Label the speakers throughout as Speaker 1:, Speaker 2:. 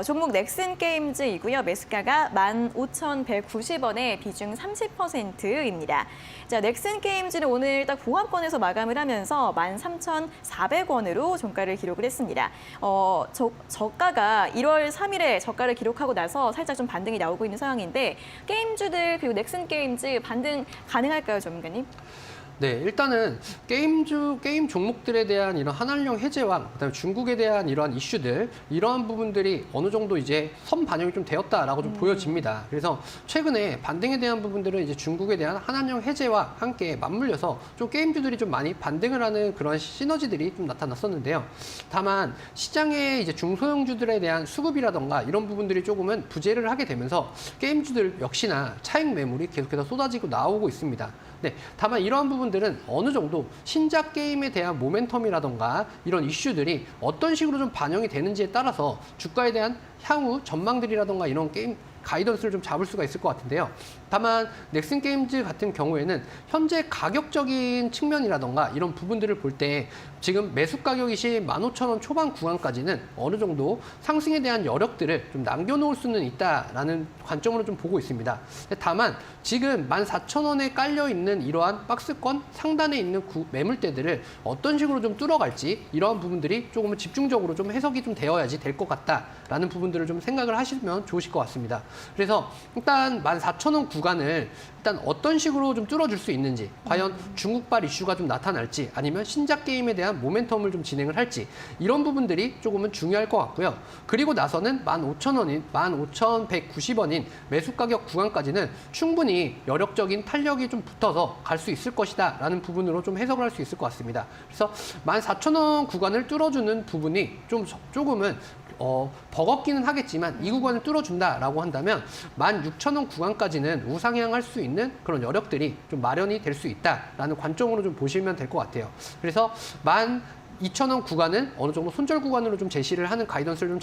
Speaker 1: 종목 넥슨 게임즈이고요. 매수가가 15,190원에 비중 30%입니다. 자, 넥슨 게임즈는 오늘 딱 보합권에서 마감을 하면서 13,400원으로 종가를 기록을 했습니다. 저가가 1월 3일에 저가를 기록하고 나서 살짝 좀 반등이 나오고 있는 상황인데 게임주들 그리고 넥슨 게임즈 반등 가능할까요, 전문가님?
Speaker 2: 네, 일단은 게임 종목들에 대한 이런 한한령 해제와 그다음에 중국에 대한 이러한 이슈들, 이러한 부분들이 어느 정도 이제 선 반영이 좀 되었다라고 좀 보여집니다. 그래서 최근에 반등에 대한 부분들은 이제 중국에 대한 한한령 해제와 함께 맞물려서 좀 게임주들이 좀 많이 반등을 하는 그런 시너지들이 좀 나타났었는데요. 다만 시장의 이제 중소형주들에 대한 수급이라던가 이런 부분들이 조금은 부재를 하게 되면서 게임주들 역시나 차익 매물이 계속해서 쏟아지고 나오고 있습니다. 네, 다만 이러한 부분들은 어느 정도 신작 게임에 대한 모멘텀이라던가 이런 이슈들이 어떤 식으로 좀 반영이 되는지에 따라서 주가에 대한 향후 전망들이라던가 이런 게임 가이던스를 좀 잡을 수가 있을 것 같은데요. 다만 넥슨 게임즈 같은 경우에는 현재 가격적인 측면이라던가 이런 부분들을 볼 때 지금 매수 가격이 15,000원 초반 구간까지는 어느 정도 상승에 대한 여력들을 좀 남겨놓을 수는 있다라는 관점으로 좀 보고 있습니다. 다만 지금 14,000원에 깔려있는 이러한 박스권 상단에 있는 매물대들을 어떤 식으로 좀 뚫어갈지 이러한 부분들이 조금은 집중적으로 좀 해석이 좀 되어야지 될 것 같다라는 부분들을 좀 생각을 하시면 좋으실 것 같습니다. 그래서 일단 14,000원 구간을 일단 어떤 식으로 좀 뚫어줄 수 있는지, 과연 중국발 이슈가 좀 나타날지, 아니면 신작 게임에 대한 모멘텀을 좀 진행을 할지, 이런 부분들이 조금은 중요할 것 같고요. 그리고 나서는 15,000원인, 15,190원인 매수 가격 구간까지는 충분히 여력적인 탄력이 좀 붙어서 갈 수 있을 것이다 라는 부분으로 좀 해석을 할 수 있을 것 같습니다. 그래서 14,000원 구간을 뚫어주는 부분이 조금은 버겁기는 하겠지만 이 구간을 뚫어준다라고 한다면 16,000원 구간까지는 우상향할 수 있는 그런 여력들이 좀 마련이 될 수 있다라는 관점으로 좀 보시면 될 것 같아요. 그래서 2,000원 구간은 어느 정도 손절 구간으로 좀 제시를 하는 가이던스를 좀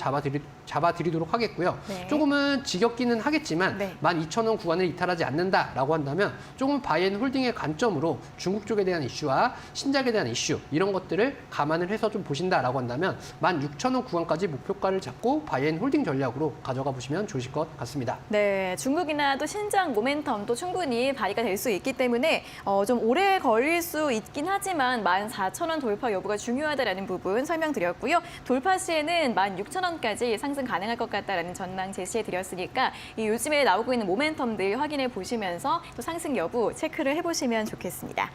Speaker 2: 잡아드리도록 하겠고요.
Speaker 1: 네.
Speaker 2: 조금은 지겹기는 하겠지만
Speaker 1: 네.
Speaker 2: 12,000원 구간을 이탈하지 않는다라고 한다면 조금 바이앤홀딩의 관점으로 중국 쪽에 대한 이슈와 신작에 대한 이슈 이런 것들을 감안을 해서 좀 보신다라고 한다면 16,000원 구간까지 목표가를 잡고 바이앤홀딩 전략으로 가져가 보시면 좋으실 것 같습니다.
Speaker 1: 네, 중국이나 또 신장 모멘텀도 충분히 발휘가 될 수 있기 때문에 좀 오래 걸릴 수 있긴 하지만 14,000원 돌파 여부가 중요하다라는 부분 설명드렸고요. 돌파 시에는 16,000원까지 상승 가능할 것 같다라는 전망 제시해드렸으니까 이 요즘에 나오고 있는 모멘텀들 확인해 보시면서 또 상승 여부 체크를 해보시면 좋겠습니다.